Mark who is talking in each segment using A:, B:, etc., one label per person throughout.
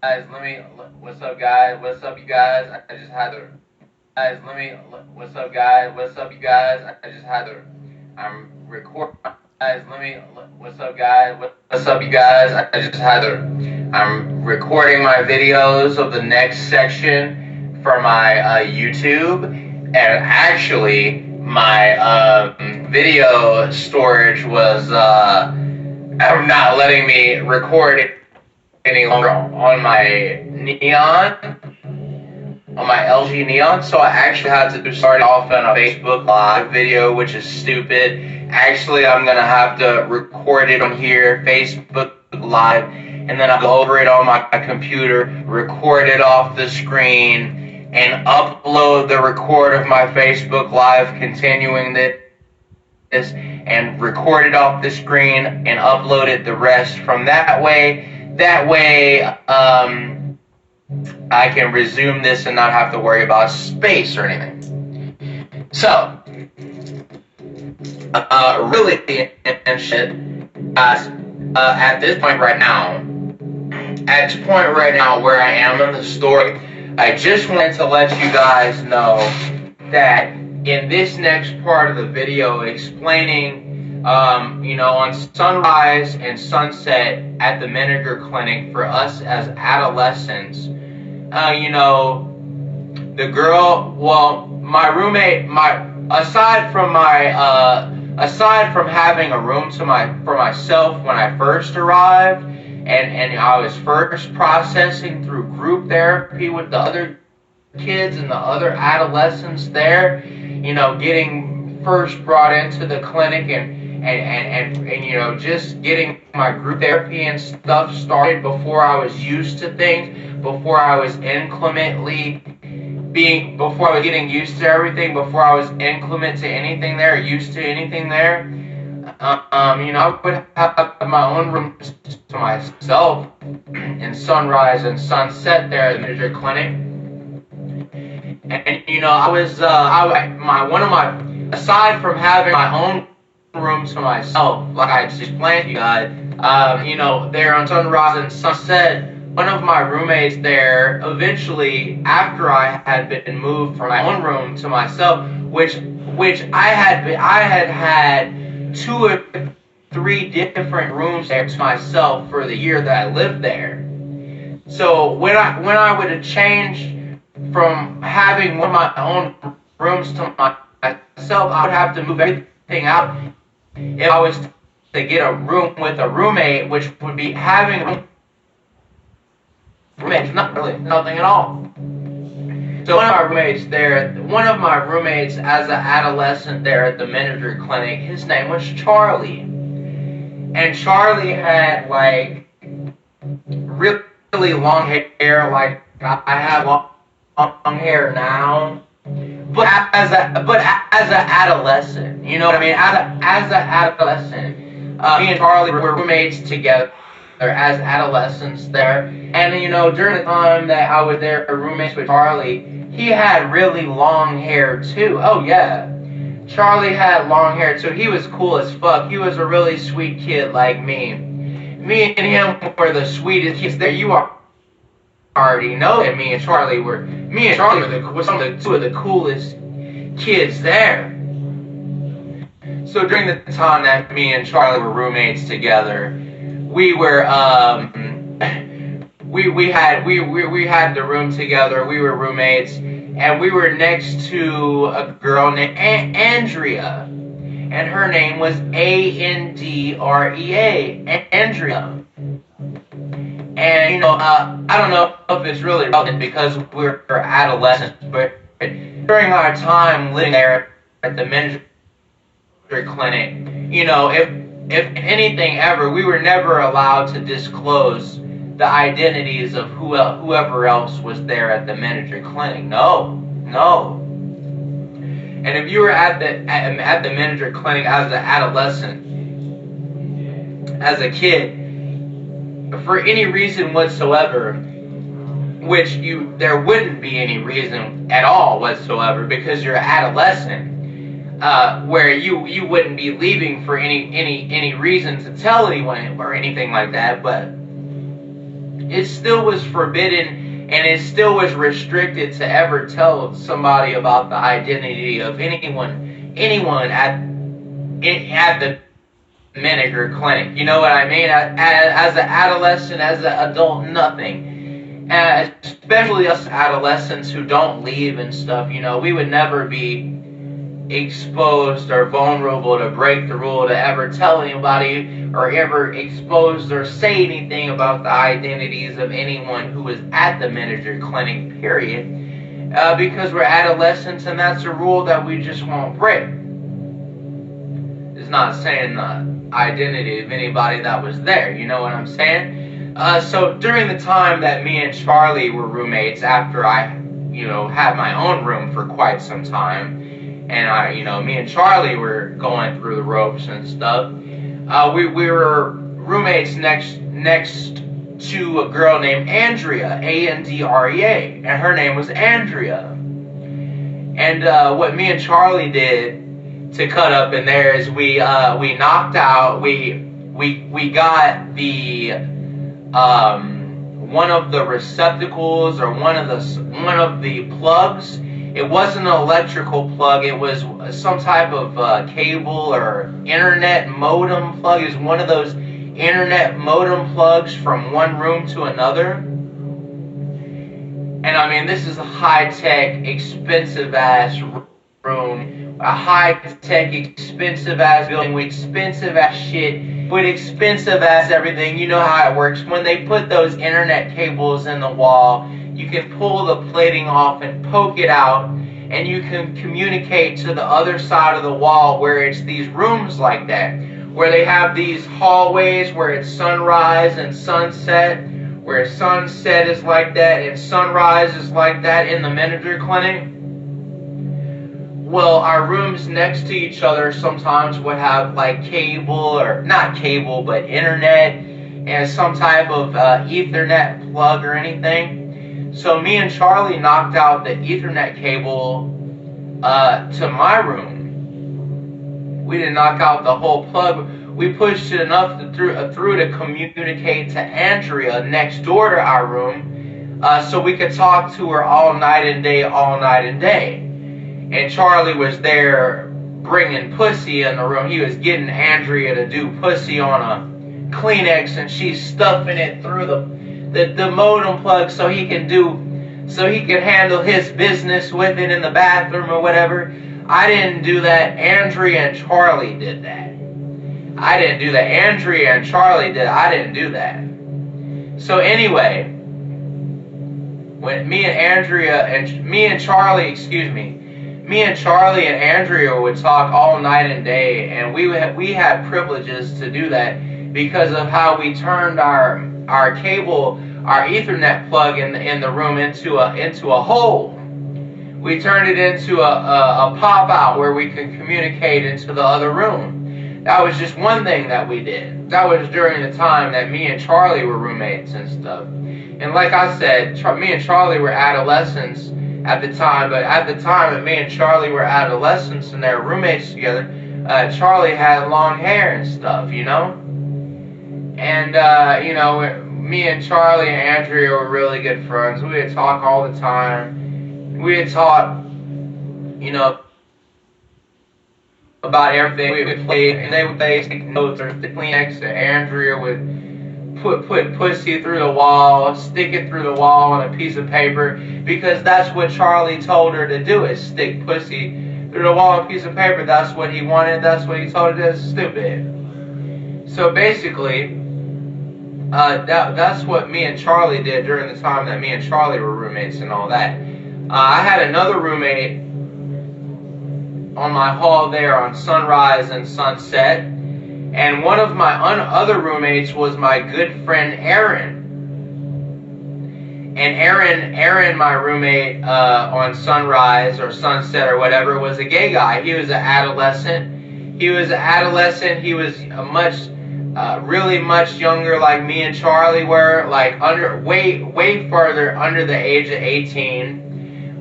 A: Guys, what's up, guys? What's up, you guys? I just had to, guys, what's up, guys? What's up, you guys? I just had to, I'm recording, guys, what's up, guys? What's up, you guys? I just had to, I'm recording my videos of the next section for my YouTube, and actually, my video storage was, not letting me record any longer on my LG Neon, so I actually had to start off on a Facebook Live video, which is stupid. Actually, I'm gonna have to record it on here, Facebook Live, and then I'll go over it on my computer, record it off the screen, and upload the record of my Facebook Live continuing this and record it off the screen and upload it the rest from that way. That way, I can resume this and not have to worry about space or anything. So, really, and shit, at this point right now, where I am in the story, I just wanted to let you guys know that in this next part of the video explaining, on sunrise and sunset at the Menninger Clinic for us as adolescents, the girl, well, my roommate, aside from having a room for myself when I first arrived, and I was first processing through group therapy with the other kids and the other adolescents there, getting first brought into the clinic and just getting my group therapy and stuff started before I was used to things, before I was getting used to everything, before I was inclement to anything there, used to anything there. I would have my own room to myself in sunrise and sunset there at the manager clinic. And I was aside from having my own room to myself, like I just explained to you guys, there on sunrise and sunset, one of my roommates there, eventually, after I had been moved from my own room to myself, which I had 2 or 3 different rooms there to myself for the year that I lived there. So when I would have changed from having one of my own rooms to myself, I would have to move everything out if I was to get a room with a roommate, which would be having a roommate, not really nothing at all. So one of my roommates as an adolescent there at the Menninger Clinic, his name was Charlie. And Charlie had like really long hair, like I have long hair now. But as an adolescent, you know what I mean? As an adolescent, me and Charlie were roommates together as adolescents there. And during the time that I was there roommates with Charlie, he had really long hair too. Oh yeah, Charlie had long hair too. He was cool as fuck. He was a really sweet kid like me. Me and him were the sweetest kids there. You already know that me and Charlie were some of the 2 of the coolest kids there. So during the time that me and Charlie were roommates together, we were we had the room together. We were roommates, and we were next to a girl named Andrea, and her name was Andrea, Andrea. And I don't know if it's really relevant because we're adolescents, but during our time living there at the Menninger Clinic, if anything ever, we were never allowed to disclose the identities of whoever else was there at the Menninger Clinic. No. And if you were at the Menninger Clinic as an adolescent, as a kid, for any reason whatsoever, which there wouldn't be any reason at all whatsoever because you're adolescent, where you wouldn't be leaving for any reason to tell anyone or anything like that. But it still was forbidden and it still was restricted to ever tell somebody about the identity of anyone at the Menninger clinic. You know what I mean? As an adolescent, as an adult, nothing. Especially us adolescents who don't leave and stuff, we would never be exposed or vulnerable to break the rule to ever tell anybody or ever exposed or say anything about the identities of anyone who was at the Menninger clinic, period. Because we're adolescents and that's a rule that we just won't break. It's not saying the identity of anybody that was there, you know what I'm saying? So during the time that me and Charlie were roommates, after I, had my own room for quite some time, and me and Charlie were going through the ropes and stuff, we were roommates next to a girl named Andrea, Andrea, and her name was Andrea. And what me and Charlie did to cut up in there is we knocked out, we got the one of the receptacles or one of the plugs. It wasn't an electrical plug, it was some type of cable or internet modem plug. It was one of those internet modem plugs from one room to another. And I mean, this is a high-tech, expensive-ass room, a high-tech, expensive-ass building with expensive-ass shit, with expensive-ass everything. You know how it works. When they put those internet cables in the wall, you can pull the plating off and poke it out, and you can communicate to the other side of the wall where it's these rooms like that, where they have these hallways where it's sunrise and sunset, where sunset is like that and sunrise is like that in the Menninger clinic. Well, our rooms next to each other sometimes would have like cable, or not cable, but internet and some type of Ethernet plug or anything. So me and Charlie knocked out the Ethernet cable to my room. We didn't knock out the whole plug. We pushed it enough through to communicate to Andrea next door to our room, so we could talk to her all night and day, all night and day. And Charlie was there bringing pussy in the room. He was getting Andrea to do pussy on a Kleenex, and she's stuffing it through the modem plug so he can handle his business with it in the bathroom or whatever. I didn't do that. Andrea and Charlie did that. I didn't do that. Andrea and Charlie did. I didn't do that. So anyway, when me and Charlie and Andrea would talk all night and day, and we had privileges to do that because of how we turned our cable, our Ethernet plug in the room into a hole. We turned it into a pop out where we could communicate into the other room. That was just one thing that we did. That was during the time that me and Charlie were roommates and stuff. And like I said, me and Charlie were adolescents at the time, but at the time that me and Charlie were adolescents and they were roommates together, Charlie had long hair and stuff, And, me and Charlie and Andrea were really good friends. We would talk all the time. We would talk, about everything. We would play, and they would take notes or the Kleenex, and Andrea would put pussy through the wall, stick it through the wall on a piece of paper, because that's what Charlie told her to do, is stick pussy through the wall on a piece of paper. That's what he wanted. That's what he told her to do. Stupid. So basically, that's what me and Charlie did during the time that me and Charlie were roommates and all that. I had another roommate on my hall there on Sunrise and Sunset, and one of my other roommates was my good friend Aaron. And Aaron, my roommate on Sunrise or Sunset or whatever, was a gay guy. He was an adolescent. He was really much younger, like me and Charlie were, like way further under the age of 18.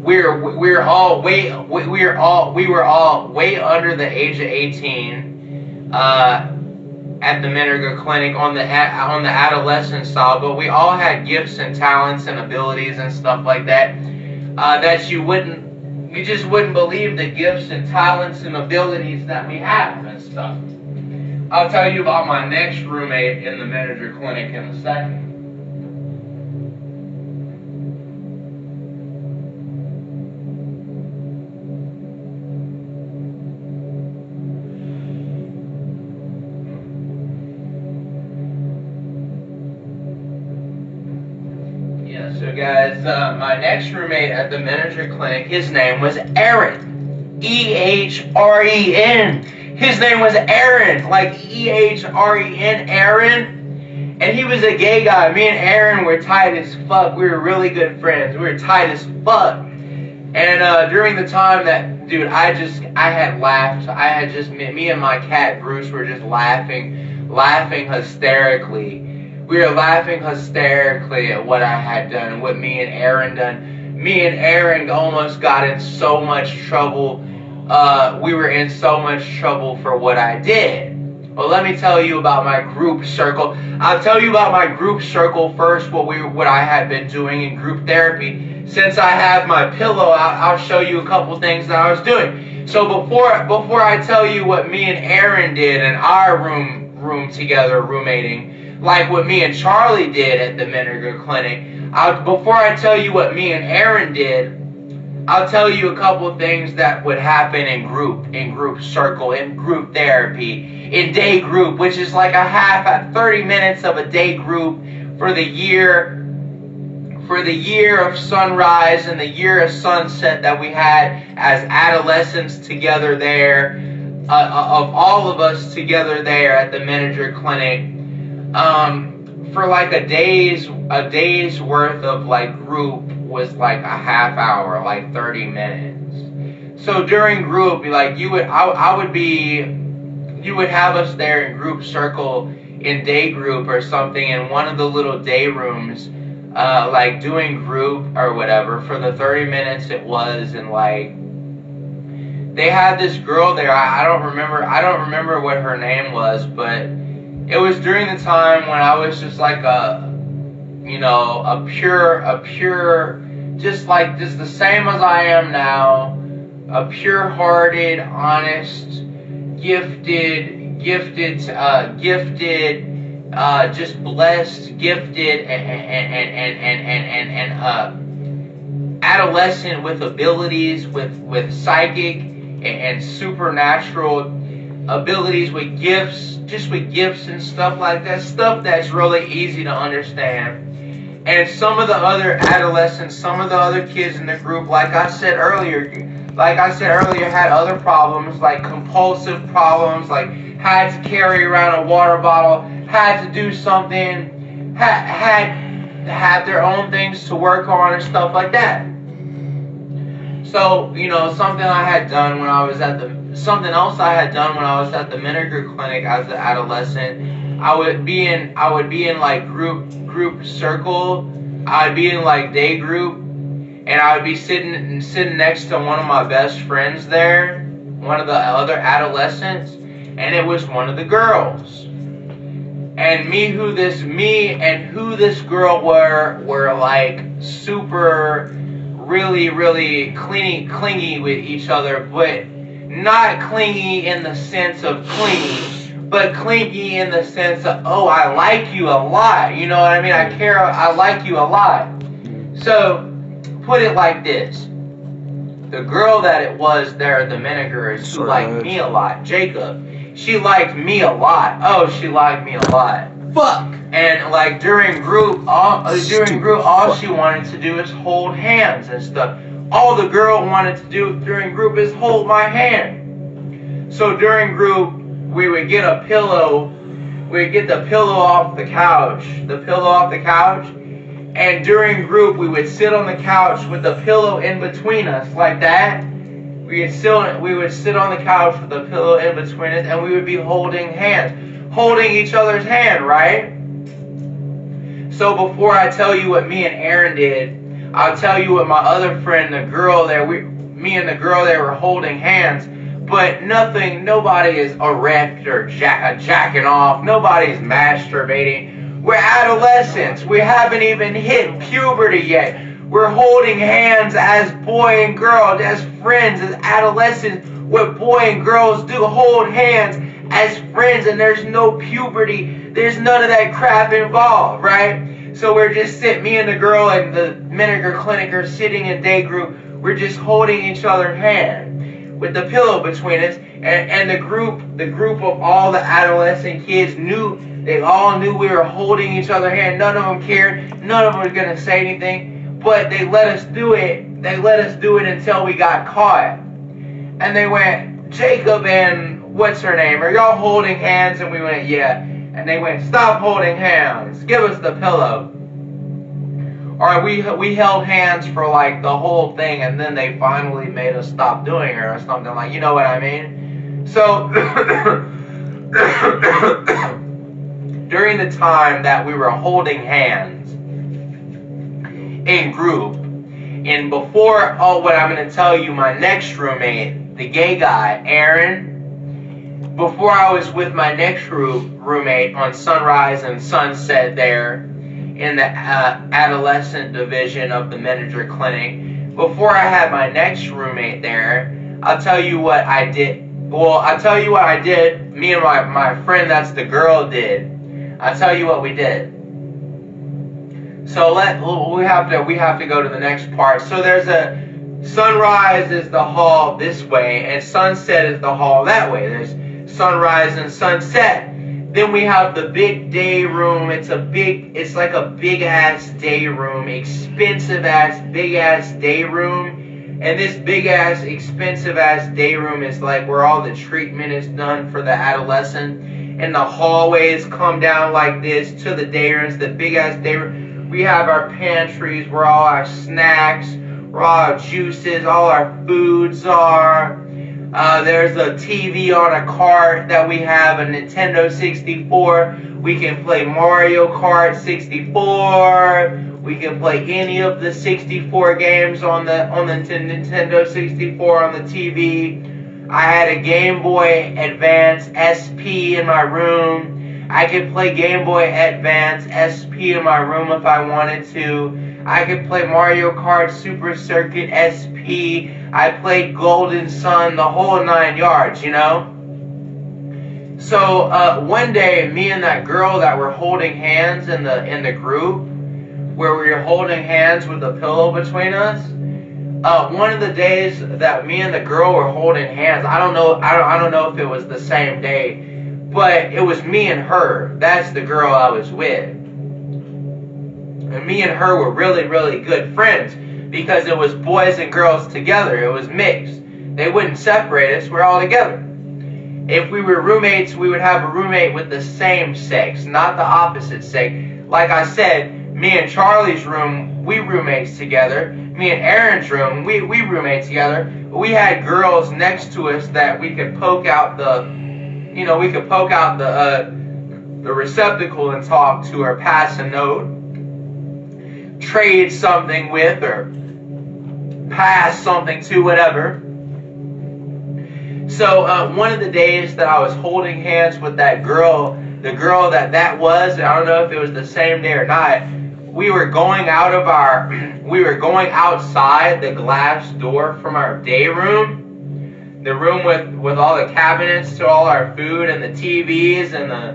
A: We were all way under the age of 18, at the Menninger Clinic on the adolescent side, but we all had gifts and talents and abilities and stuff like that that you just wouldn't believe the gifts and talents and abilities that we have and stuff. I'll tell you about my next roommate in the Menninger Clinic in a second. So guys, my next roommate at the Menninger Clinic, his name was Aaron. E-H-R-E-N. His name was Aaron, like E-H-R-E-N, Aaron. And he was a gay guy. Me and Aaron were tight as fuck. We were really good friends. We were tight as fuck. And during the time that, dude, I had laughed. Me and my cat Bruce were just laughing hysterically. We were laughing hysterically at what I had done and what me and Aaron done. Me and Aaron almost got in so much trouble. We were in so much trouble for what I did. Well, let me tell you about my group circle. I'll tell you about my group circle first, what I had been doing in group therapy. Since I have my pillow out, I'll show you a couple things that I was doing. So before I tell you what me and Aaron did in our room together, roommating, like what me and Charlie did at the Menninger Clinic, before I tell you what me and Aaron did, I'll tell you a couple of things that would happen in group circle, in group therapy, in day group, which is like 30 minutes of a day group for the year of sunrise and the year of sunset that we had as adolescents together there, of all of us together there at the Menninger Clinic. For like a day's worth of like group was like a half hour, like 30 minutes. So during group, like you would have us there in group circle in day group or something in one of the little day rooms, like doing group or whatever for the 30 minutes it was, and like they had this girl there. I don't remember what her name was, but it was during the time when I was just like a pure, just the same as I am now, a pure-hearted, honest, gifted, just blessed, gifted, and adolescent with abilities, with psychic and supernatural abilities, with gifts and stuff like that, stuff that's really easy to understand. And some of the other adolescents, some of the other kids in the group, like I said earlier, had other problems, like compulsive problems, like had to carry around a water bottle, had to do something, had their own things to work on and stuff like that. So, something else I had done when I was at the Menninger Clinic as an adolescent, I would be in like group circle, I'd be in like day group, and I would be sitting next to one of my best friends there, one of the other adolescents, and it was one of the girls. And who this girl were like super, really, really clingy with each other, but not clingy in the sense of clingy, but clingy in the sense of, oh, I like you a lot. You know what I mean? I like you a lot. So, put it like this. The girl that it was there at the Menningers who liked me a lot, Jacob, she liked me a lot. Oh, she liked me a lot. Fuck! And like during group, all she wanted to do is hold hands and stuff. All the girl wanted to do during group is hold my hand. So during group, we would get a pillow. We'd get the pillow off the couch. And during group, we would sit on the couch with the pillow in between us, like that. We would sit on the couch with the pillow in between us, and we would be holding each other's hand, right? So before I tell you what me and Aaron did, I'll tell you what my other friend, the girl there, me and the girl there were holding hands. but nobody is erect or jacking off. Nobody's masturbating. We're adolescents. We haven't even hit puberty yet. We're holding hands as boy and girl, as friends, as adolescents. What boy and girls do, hold hands as friends, and there's no puberty. There's none of that crap involved, right? So we're just sitting, me and the girl and the Menninger clinic are sitting in day group. We're just holding each other's hand with the pillow between us, and the group of all the adolescent kids they all knew we were holding each other's hand. None of them cared. None of them were gonna say anything, but they let us do it. They let us do it until we got caught. And they went, Jacob and what's her name, are y'all holding hands? And we went, yeah. And they went, stop holding hands. Give us the pillow. Or we held hands for like the whole thing, and then they finally made us stop doing it or something, like, you know what I mean? So during the time that we were holding hands in group, and before what I'm going to tell you, my next roommate, the gay guy, Aaron, before I was with my next roommate on Sunrise and Sunset there in the adolescent division of the Menninger clinic, before I had my next roommate there, I'll tell you what I did. Well, I'll tell you what I did. Me and my friend, that's the girl, did. I'll tell you what we did. So we have to go to the next part. So there's a Sunrise is the hall this way, and Sunset is the hall that way. There's Sunrise and Sunset. Then we have the big day room. It's like a big ass day room, expensive ass big ass day room. And this big ass expensive ass day room is like where all the treatment is done for the adolescent. And the hallways come down like this to the day rooms, the big ass day room. We have our pantries where all our snacks, where all our juices, all our foods are. There's a TV on a cart that we have, a Nintendo 64. We can play Mario Kart 64. We can play any of the 64 games on the Nintendo 64 on the TV. I had a Game Boy Advance SP in my room. I could play Game Boy Advance SP in my room if I wanted to. I could play Mario Kart Super Circuit SP. I played Golden Sun, the whole 9 yards, you know? So one day, me and that girl that were holding hands in the group, where we were holding hands with a pillow between us, one of the days that me and the girl were holding hands, I don't know if it was the same day, but it was me and her. That's the girl I was with. And me and her were really, really good friends because it was boys and girls together. It was mixed. They wouldn't separate us. We're all together. If we were roommates, we would have a roommate with the same sex, not the opposite sex. Like I said, me and Charlie's room, we roommates together. Me and Aaron's room, we roommates together. We had girls next to us that we could poke out the receptacle and talk to, or pass a note, trade something with, or pass something to, whatever. So one of the days that I was holding hands with that girl, the girl that was, I don't know if it was the same day or not, we were going outside the glass door from our day room, the room with all the cabinets to all our food and the TVs and the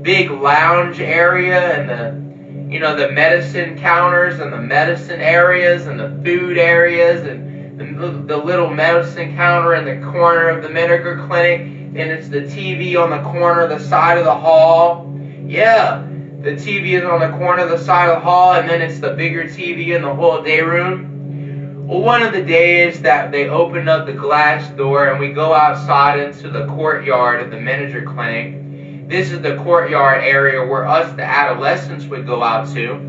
A: big lounge area and the medicine counters and the medicine areas and the food areas and the little medicine counter in the corner of the Menninger clinic, and it's the TV on the corner of the side of the hall. Yeah, the TV is on the corner of the side of the hall, and then it's the bigger TV in the whole day room. Well, one of the days that they opened up the glass door and we go outside into the courtyard of the Menninger clinic. This is the courtyard area where us, the adolescents, would go out to.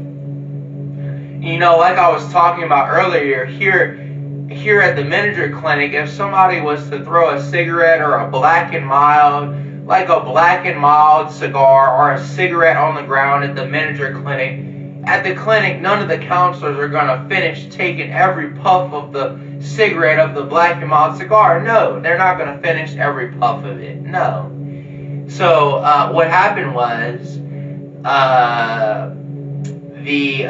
A: You know, like I was talking about earlier, here at the Menninger clinic, if somebody was to throw a cigarette or a Black and Mild, like a Black and Mild cigar or a cigarette on the ground at the Menninger clinic, at the clinic, none of the counselors are going to finish taking every puff of the cigarette of the black and mild cigar. No, they're not going to finish every puff of it. No. So what happened was the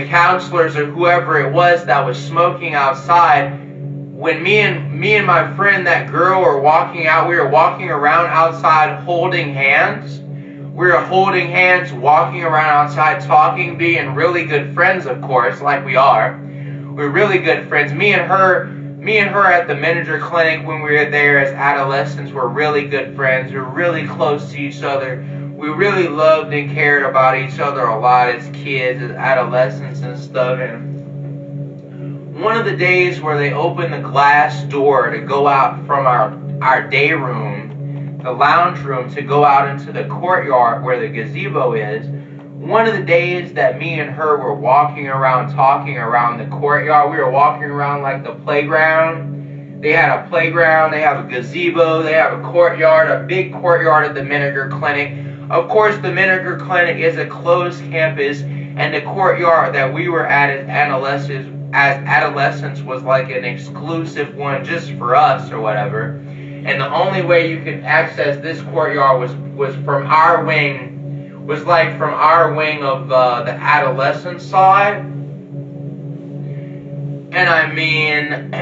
A: counselors or whoever it was that was smoking outside, when me and my friend, that girl, were walking out, we were walking around outside holding hands. We were holding hands, walking around outside, talking, being really good friends, of course, like we are. We're really good friends. Me and her at the Menninger clinic, when we were there as adolescents, were really good friends. We were really close to each other. We really loved and cared about each other a lot as kids, as adolescents and stuff. And one of the days where they opened the glass door to go out from our day room, the lounge room, to go out into the courtyard where the gazebo is, one of the days that me and her were walking around, talking around the courtyard, we were walking around like the playground. They had a playground, they have a gazebo, they have a courtyard, a big courtyard at the Menninger Clinic. Of course, the Menninger Clinic is a closed campus, and the courtyard that we were at as adolescents was like an exclusive one just for us or whatever. And the only way you could access this courtyard was from our wing, was like from our wing of the adolescent side. And I mean,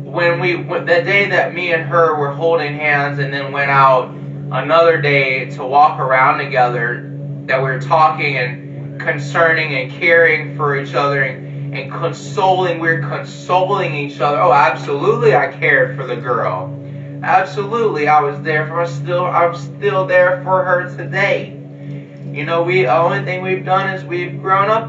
A: the day that me and her were holding hands and then went out another day to walk around together, that we were talking and concerning and caring for each other and consoling, we're consoling each other. Oh, absolutely, I cared for the girl. Absolutely, I was there for her. I'm still there for her today. You know, the only thing we've done is we've grown up a